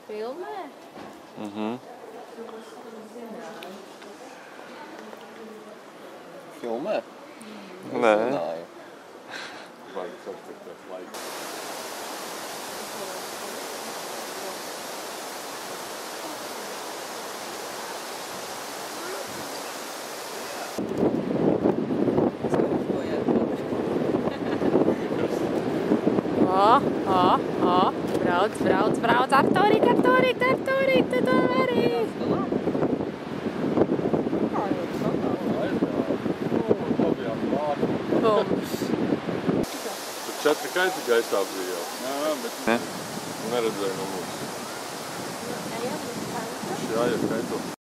Filmē? Filmē? Nē. Vajag saskatīt laiku. Brauc, aktorīt, tu to vari! Bums! Tur 4 kaiti gaisā bija jau. Jā, bet neredzēju no mūsu. Jā, jau kaito.